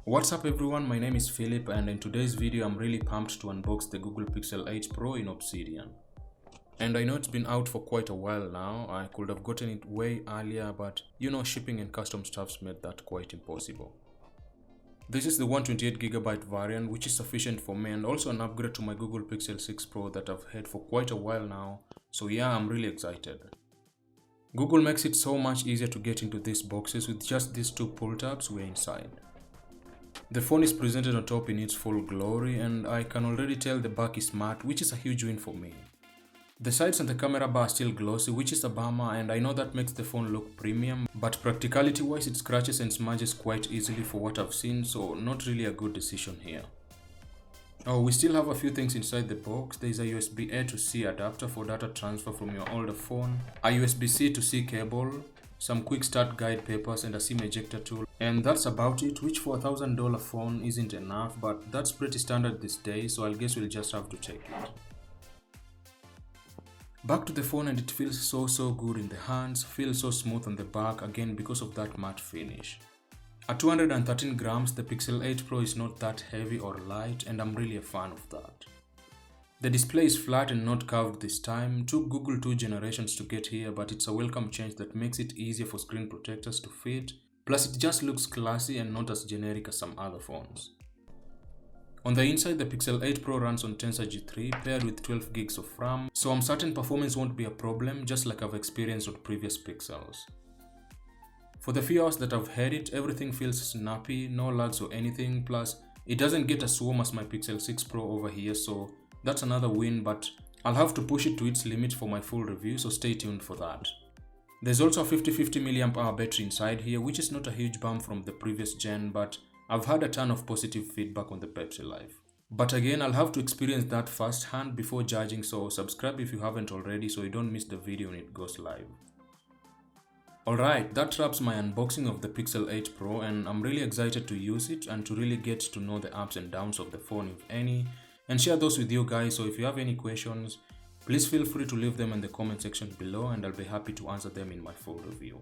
What's up everyone, my name is Philip and in today's video I'm really pumped to unbox the Google Pixel 8 Pro in Obsidian. And I know it's been out for quite a while now. I could have gotten it way earlier, but shipping and custom stuffs made that quite impossible. This is the 128GB variant, which is sufficient for me and also an upgrade to my Google Pixel 6 Pro that I've had for quite a while now. So yeah, I'm really excited. Google makes it so much easier to get into these boxes with just these two pull tabs we're inside. The phone is presented on top in its full glory and I can already tell the back is matte, which is a huge win for me. The sides and the camera bar are still glossy, which is a bummer, and I know that makes the phone look premium, but practicality wise it scratches and smudges quite easily for what I've seen, so not really a good decision here. Oh, we still have a few things inside the box. There is a USB-A to C adapter for data transfer from your older phone, a USB-C to C cable, some quick start guide papers and a SIM ejector tool, and that's about it, which for a $1,000 phone isn't enough, but that's pretty standard these days, so I guess we'll just have to take it. Back to the phone, and it feels so good in the hands, feels so smooth on the back, again because of that matte finish. At 213 grams, the Pixel 8 Pro is not that heavy or light, and I'm really a fan of that. The display is flat and not curved this time. Took Google 2 generations to get here, but it's a welcome change that makes it easier for screen protectors to fit. Plus it just looks classy and not as generic as some other phones. On the inside, the Pixel 8 Pro runs on Tensor G3 paired with 12 gigs of RAM, so I'm certain performance won't be a problem, just like I've experienced on previous Pixels. For the few hours that I've had it, everything feels snappy, no lags or anything, plus it doesn't get as warm as my Pixel 6 Pro over here, so that's another win, but I'll have to push it to its limit for my full review, so stay tuned for that. There's also a 50-50 mAh battery inside here, which is not a huge bump from the previous gen, but I've had a ton of positive feedback on the battery life. But again, I'll have to experience that firsthand before judging, so subscribe if you haven't already so you don't miss the video when it goes live. Alright, that wraps my unboxing of the Pixel 8 Pro, and I'm really excited to use it and to really get to know the ups and downs of the phone, if any, and share those with you guys. So if you have any questions, please feel free to leave them in the comment section below and I'll be happy to answer them in my full review.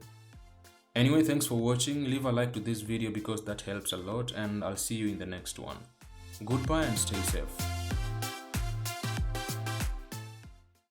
Anyway, thanks for watching. Leave a like to this video because that helps a lot, and I'll see you in the next one. Goodbye and stay safe.